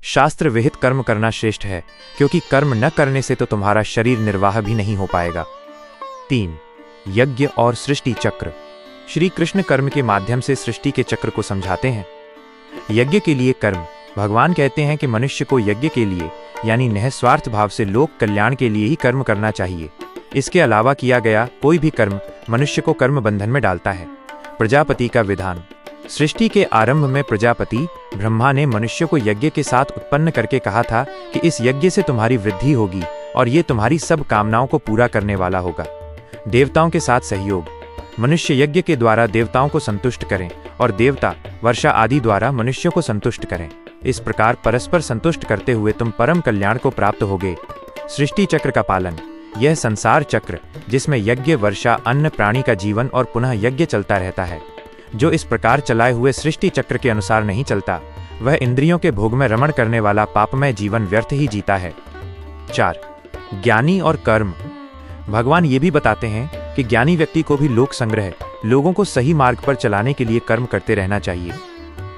शास्त्र विहित कर्म करना श्रेष्ठ है, क्योंकि कर्म न करने से तो तुम्हारा शरीर निर्वाह भी नहीं हो पाएगा। 3. यज्ञ और सृष्टि चक्र। श्री कृष्ण कर्म के माध्यम से सृष्टि के चक्र को समझाते हैं। यज्ञ के लिए कर्म। भगवान कहते हैं कि मनुष्य को यज्ञ के लिए यानी निःस्वार्थ भाव से लोक कल्याण के लिए ही कर्म करना चाहिए। इसके अलावा किया गया कोई भी कर्म मनुष्य को कर्म बंधन में डालता है। प्रजापति का विधान। सृष्टि के आरंभ में प्रजापति ब्रह्मा ने मनुष्य को यज्ञ के साथ उत्पन्न करके कहा था कि इस यज्ञ से तुम्हारी वृद्धि होगी और ये तुम्हारी सब कामनाओं को पूरा करने वाला होगा। देवताओं के साथ सहयोग। मनुष्य यज्ञ के द्वारा देवताओं को संतुष्ट करें और देवता वर्षा आदि द्वारा मनुष्यों को संतुष्ट करें। इस प्रकार परस्पर संतुष्ट करते हुए तुम परम कल्याण को प्राप्त होगे। सृष्टि चक्र का पालन। यह संसार चक्र जिसमें यज्ञ, वर्षा, अन्न, प्राणी का जीवन और पुनः यज्ञ चलता रहता है। जो इस प्रकार चलाए हुए सृष्टि चक्र के अनुसार नहीं चलता, वह इंद्रियों के भोग में रमण करने वाला पापमय जीवन व्यर्थ ही जीता है। 4. ज्ञानी और कर्म। भगवान ये भी बताते हैं कि ज्ञानी व्यक्ति को भी लोक संग्रह, लोगों को सही मार्ग पर चलाने के लिए कर्म करते रहना चाहिए।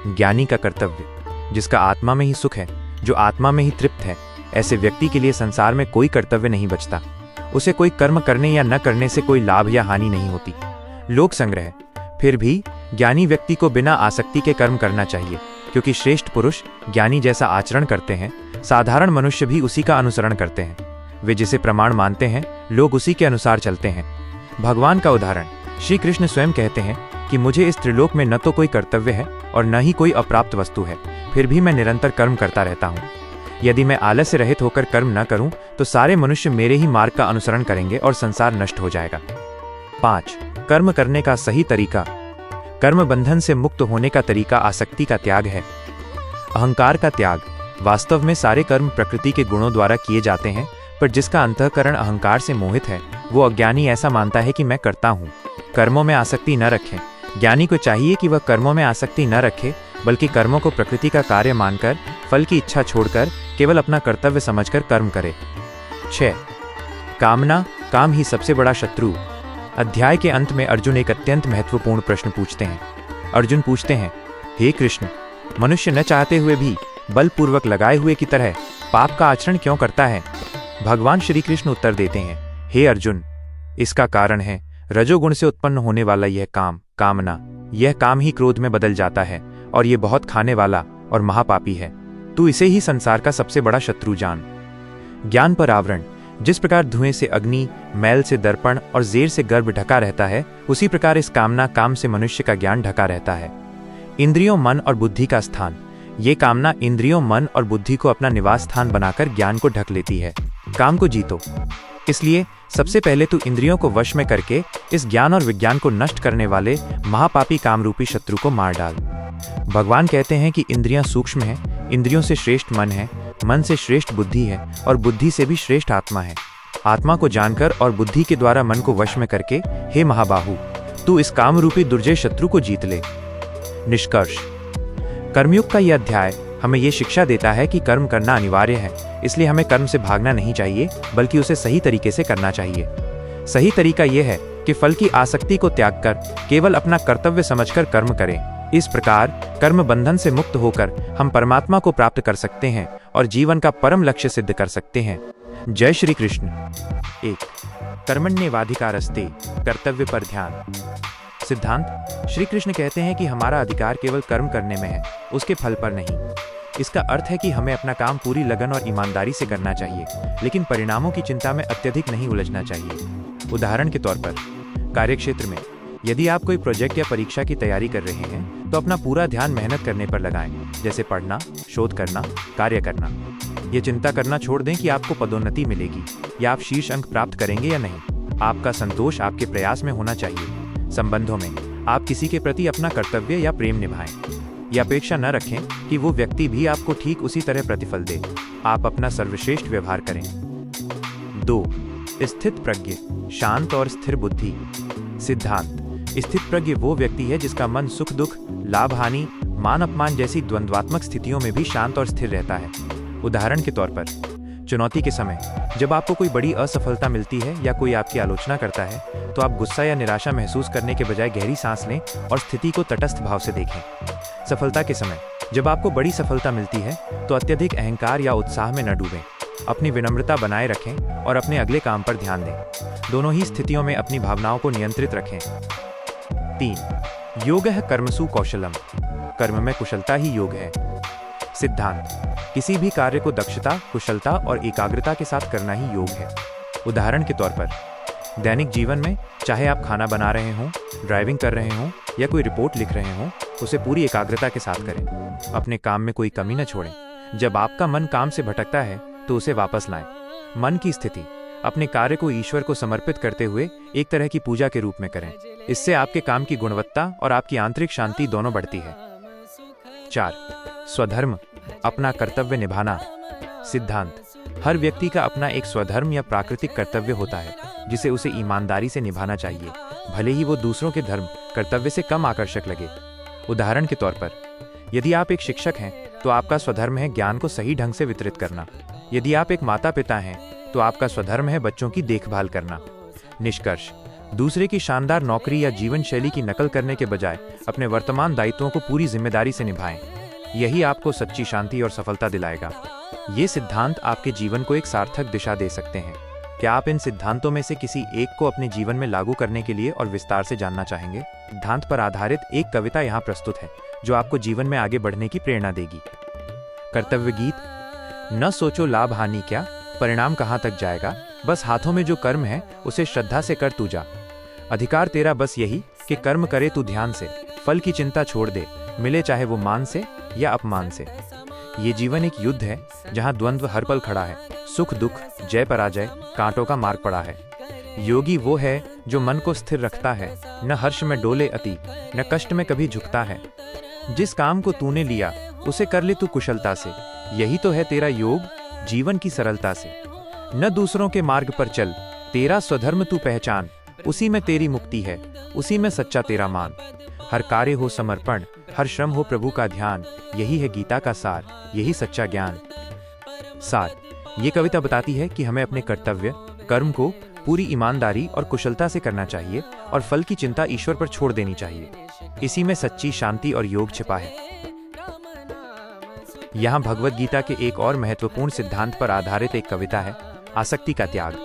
ज्ञानी का कर्तव्य। जिसका आत्मा में ही सुख है, जो आत्मा में ही तृप्त है, ऐसे व्यक्ति के लिए संसार में कोई कर्तव्य नहीं बचता। उसे कोई कर्म करने या न करने से कोई लाभ या हानि नहीं होती। लोक संग्रह। फिर भी ज्ञानी व्यक्ति को बिना आसक्ति के कर्म करना चाहिए, क्योंकि श्रेष्ठ पुरुष ज्ञानी जैसा आचरण करते हैं, साधारण मनुष्य भी उसी का अनुसरण करते हैं। वे जिसे प्रमाण मानते हैं, लोग उसी के अनुसार चलते हैं। भगवान का उदाहरण। श्री कृष्ण स्वयं कहते हैं कि मुझे इस त्रिलोक में न तो कोई कर्तव्य है और न ही कोई अप्राप्त वस्तु है, फिर भी मैं निरंतर कर्म करता रहता हूँ। यदि मैं आलस्य रहित होकर कर्म न करूं, तो सारे मनुष्य मेरे ही मार्ग का अनुसरण करेंगे और संसार नष्ट हो जाएगा। 5. कर्म करने का सही तरीका। कर्म बंधन से मुक्त होने का तरीका आसक्ति का त्याग है। अहंकार का त्याग। वास्तव में सारे कर्म प्रकृति के गुणों द्वारा किए जाते हैं, पर जिसका अंतःकरण अहंकार से मोहित है, वो अज्ञानी ऐसा मानता है कि मैं करता हूँ। कर्मों में आसक्ति न रखें। ज्ञानी को चाहिए कि वह कर्मों में आसक्ति न रखे, बल्कि कर्मों को प्रकृति का कार्य मानकर फल की इच्छा छोड़कर केवल अपना कर्तव्य समझकर कर्म करे। 6. कामना, काम ही सबसे बड़ा शत्रु। अध्याय के अंत में अर्जुन एक अत्यंत महत्वपूर्ण प्रश्न पूछते हैं। अर्जुन पूछते हैं, हे कृष्ण, मनुष्य न चाहते हुए भी बलपूर्वक लगाए हुए की तरह पाप का आचरण क्यों करता है? भगवान श्री कृष्ण उत्तर देते हैं, हे अर्जुन, इसका कारण है रजोगुण से उत्पन्न होने वाला यह कामना। यह काम ही क्रोध में बदल जाता है और ये बहुत खाने वाला और महापापी है। तू इसे ही संसार का सबसे बड़ा शत्रु जान। ज्ञान पर आवरण। जिस प्रकार धुएं से अग्नि, मैल से दर्पण और ज़ेर से गर्भ ढका रहता है, उसी प्रकार इस काम से मनुष्य का ज्ञान ढका रहता है। इंद्रियों, मन और बुद्धि का स्थान। ये कामना इंद्रियों, मन और बुद्धि को अपना निवास स्थान बनाकर ज्ञान को ढक लेती है। काम को जीतो। इसलिए सबसे पहले तू इंद्रियों को वश में करके इस ज्ञान और विज्ञान को नष्ट करने वाले महापापी कामरूपी शत्रु को मार डाल। भगवान कहते हैं कि इंद्रियां सूक्ष्म हैं, इंद्रियों से श्रेष्ठ मन है, मन से श्रेष्ठ बुद्धि है और बुद्धि से भी श्रेष्ठ आत्मा है। आत्मा को जानकर और बुद्धि के द्वारा मन को वश में करके, हे महाबाहु, तू इस कामरूपी दुर्जय शत्रु को जीत ले। निष्कर्ष। कर्मयुग का यह अध्याय हमें यह शिक्षा देता है कि कर्म करना अनिवार्य है, इसलिए हमें कर्म से भागना नहीं चाहिए, बल्कि उसे सही तरीके से करना चाहिए। सही तरीका यह है कि फल की आसक्ति को त्याग कर केवल अपना कर्तव्य समझकर कर्म करें। इस प्रकार कर्म बंधन से मुक्त होकर हम परमात्मा को प्राप्त कर सकते हैं और जीवन का परम लक्ष्य सिद्ध कर सकते हैं। जय श्री कृष्ण। 1. कर्मण्येवाधिकारस्ते। कर्तव्य पर ध्यान। सिद्धांत। श्री कृष्ण कहते हैं कि हमारा अधिकार केवल कर्म करने में है, उसके फल पर नहीं। इसका अर्थ है कि हमें अपना काम पूरी लगन और ईमानदारी से करना चाहिए, लेकिन परिणामों की चिंता में अत्यधिक नहीं उलझना चाहिए। उदाहरण के तौर पर कार्यक्षेत्र में यदि आप कोई प्रोजेक्ट या परीक्षा की तैयारी कर रहे हैं, तो अपना पूरा ध्यान मेहनत करने पर लगाएं, जैसे पढ़ना, शोध करना, कार्य करना। ये चिंता करना छोड़ दें कि आपको पदोन्नति मिलेगी या आप शीर्ष अंक प्राप्त करेंगे या नहीं। आपका संतोष आपके प्रयास में होना चाहिए। संबंधों में आप किसी के प्रति अपना कर्तव्य या प्रेम निभाएं। यह अपेक्षा न रखें कि वो व्यक्ति भी आपको ठीक उसी तरह प्रतिफल दे। आप अपना सर्वश्रेष्ठ व्यवहार करें। 2. स्थित प्रज्ञ, शांत और स्थिर बुद्धि। सिद्धांत। स्थित प्रज्ञ वो व्यक्ति है जिसका मन सुख दुख, लाभ हानि, मान अपमान जैसी द्वंद्वात्मक स्थितियों में भी शांत और स्थिर रहता है। उदाहरण के तौर पर चुनौती के समय जब आपको कोई बड़ी असफलता मिलती है या कोई आपकी आलोचना करता है, तो आप गुस्सा या निराशा महसूस करने के बजाय गहरी सांस लें और स्थिति को तटस्थ भाव से देखें। सफलता के समय जब आपको बड़ी सफलता मिलती है तो अत्यधिक अहंकार या उत्साह में न डूबें। अपनी विनम्रता बनाए रखें और अपने अगले काम पर ध्यान दें। दोनों ही स्थितियों में अपनी भावनाओं को नियंत्रित रखें। 3. योगः कर्मसु कौशलम। कर्म में कुशलता ही योग है। सिद्धांत: किसी भी कार्य को दक्षता, कुशलता और एकाग्रता के साथ करना ही योग है। उदाहरण के तौर पर, दैनिक जीवन में चाहे आप खाना बना रहे हों, ड्राइविंग कर रहे हों या कोई रिपोर्ट लिख रहे हों, उसे पूरी एकाग्रता के साथ करें। अपने काम में कोई कमी न छोड़ें। जब आपका मन काम से भटकता है तो उसे वापस लाएं। मन की स्थिति: अपने कार्य को ईश्वर को समर्पित करते हुए एक तरह की पूजा के रूप में करें। इससे आपके काम की गुणवत्ता और आपकी आंतरिक शांति दोनों बढ़ती है। 4. स्वधर्म, अपना कर्तव्य निभाना। सिद्धांत: हर व्यक्ति का अपना एक स्वधर्म या प्राकृतिक कर्तव्य होता है जिसे उसे ईमानदारी से निभाना चाहिए, भले ही वो दूसरों के धर्म कर्तव्य से कम आकर्षक लगे। उदाहरण के तौर पर, यदि आप एक शिक्षक हैं तो आपका स्वधर्म है ज्ञान को सही ढंग से वितरित करना। यदि आप एक माता पिता हैं तो आपका स्वधर्म है बच्चों की देखभाल करना। निष्कर्ष: दूसरे की शानदार नौकरी या जीवन शैली की नकल करने के बजाय अपने वर्तमान दायित्वों को पूरी जिम्मेदारी से निभाएं। यही आपको सच्ची शांति और सफलता दिलाएगा। ये सिद्धांत आपके जीवन को एक सार्थक दिशा दे सकते हैं। क्या आप इन सिद्धांतों में से किसी एक को अपने जीवन में लागू करने के लिए और विस्तार से जानना चाहेंगे? सिद्धांत पर आधारित एक कविता यहाँ प्रस्तुत है जो आपको जीवन में आगे बढ़ने की प्रेरणा देगी। कर्तव्य गीत: न सोचो लाभ हानि क्या, परिणाम कहाँ तक जाएगा, बस हाथों में जो कर्म है उसे श्रद्धा से कर तू जा। अधिकार तेरा बस यही कि कर्म करे तू ध्यान से, फल की चिंता छोड़ दे, मिले चाहे वो मान से या अपमान से। ये जीवन एक युद्ध है जहाँ द्वंद्व हर पल खड़ा है। सुख दुख, जय पराजय, कांटों का मार्ग पड़ा है। योगी वो है जो मन को स्थिर रखता है, न हर्ष में डोले अति, न कष्ट में कभी झुकता है। जिस काम को तूने लिया उसे कर ले तू कुशलता से, यही तो है तेरा योग जीवन की सरलता से। न दूसरों के मार्ग पर चल, तेरा स्वधर्म तू पहचान, उसी में तेरी मुक्ति है, उसी में सच्चा तेरा मान। हर कार्य हो समर्पण, हर श्रम हो प्रभु का ध्यान, यही है गीता का सार, यही सच्चा ज्ञान। सार: ये कविता बताती है कि हमें अपने कर्तव्य कर्म को पूरी ईमानदारी और कुशलता से करना चाहिए और फल की चिंता ईश्वर पर छोड़ देनी चाहिए। इसी में सच्ची शांति और योग छिपा है। यहाँ भगवद गीता के एक और महत्वपूर्ण सिद्धांत पर आधारित एक कविता है, आसक्ति का त्याग।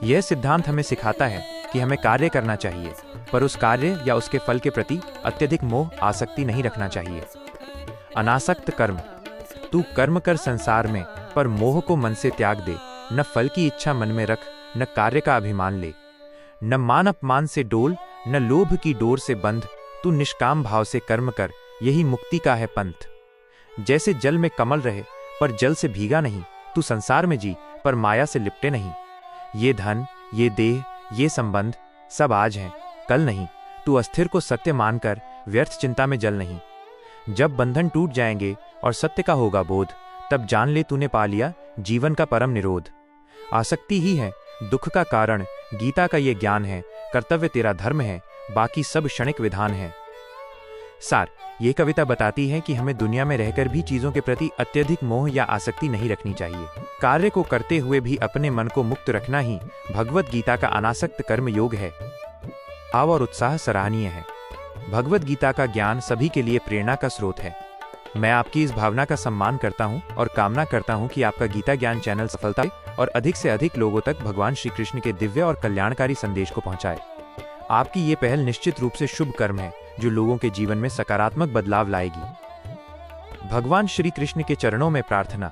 यह सिद्धांत हमें सिखाता है कि हमें कार्य करना चाहिए, पर उस कार्य या उसके फल के प्रति अत्यधिक मोह आसक्ति नहीं रखना चाहिए। अनासक्त कर्म: तू कर्म कर संसार में, पर मोह को मन से त्याग दे। न फल की इच्छा मन में रख, न कार्य का अभिमान ले। न मान अपमान से डोल, न लोभ की डोर से बंध। तू निष्काम भाव से कर्म कर, यही मुक्ति का है पंथ। जैसे जल में कमल रहे पर जल से भीगा नहीं, तू संसार में जी पर माया से लिपटे नहीं। ये धन, ये देह, ये संबंध सब आज हैं, कल नहीं। तू अस्थिर को सत्य मानकर व्यर्थ चिंता में जल नहीं। जब बंधन टूट जाएंगे और सत्य का होगा बोध, तब जान ले तूने पा लिया जीवन का परम निरोध। आसक्ति ही है दुख का कारण, गीता का ये ज्ञान है। कर्तव्य तेरा धर्म है, बाकी सब क्षणिक विधान है। सार: ये कविता बताती है कि हमें दुनिया में रहकर भी चीजों के प्रति अत्यधिक मोह या आसक्ति नहीं रखनी चाहिए। कार्य को करते हुए भी अपने मन को मुक्त रखना ही भगवद गीता का अनासक्त कर्म योग है। भाव और उत्साह सराहनीय है। भगवद गीता का ज्ञान सभी के लिए प्रेरणा का स्रोत है। मैं आपकी इस भावना का सम्मान करता हूं और कामना करता हूं कि आपका गीता ज्ञान चैनल सफलता और अधिक से अधिक लोगों तक भगवान श्री कृष्ण के दिव्य और कल्याणकारी संदेश को पहुंचाए। आपकी ये पहल निश्चित रूप से शुभ कर्म है जो लोगों के जीवन में सकारात्मक बदलाव लाएगी। भगवान श्री कृष्ण के चरणों में प्रार्थना: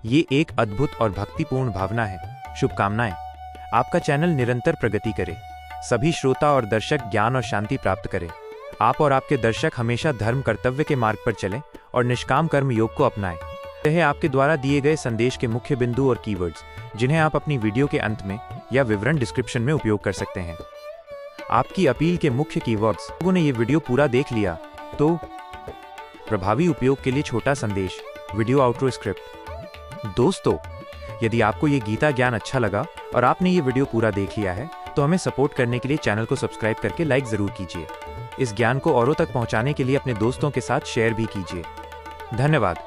ये एक अद्भुत और भक्तिपूर्ण भावना है। शुभकामनाएं। आपका चैनल निरंतर प्रगति करे, सभी श्रोता और दर्शक ज्ञान और शांति प्राप्त करें। आप और आपके दर्शक हमेशा धर्म कर्तव्य के मार्ग पर चलें और निष्काम कर्म योग को अपनाएं। यह आपके द्वारा दिए गए संदेश के मुख्य बिंदु और कीवर्ड्स, जिन्हें आप अपनी वीडियो के अंत में या विवरण डिस्क्रिप्शन में उपयोग कर सकते हैं। आपकी अपील के मुख्य कीवर्ड्स। लोगों ने ये वीडियो पूरा देख लिया तो प्रभावी उपयोग के लिए छोटा संदेश, वीडियो आउट्रो स्क्रिप्ट। दोस्तों, यदि आपको ये गीता ज्ञान अच्छा लगा और आपने ये वीडियो पूरा देख लिया है तो हमें सपोर्ट करने के लिए चैनल को सब्सक्राइब करके लाइक जरूर कीजिए। इस ज्ञान को औरों तक पहुंचाने के लिए अपने दोस्तों के साथ शेयर भी कीजिए। धन्यवाद।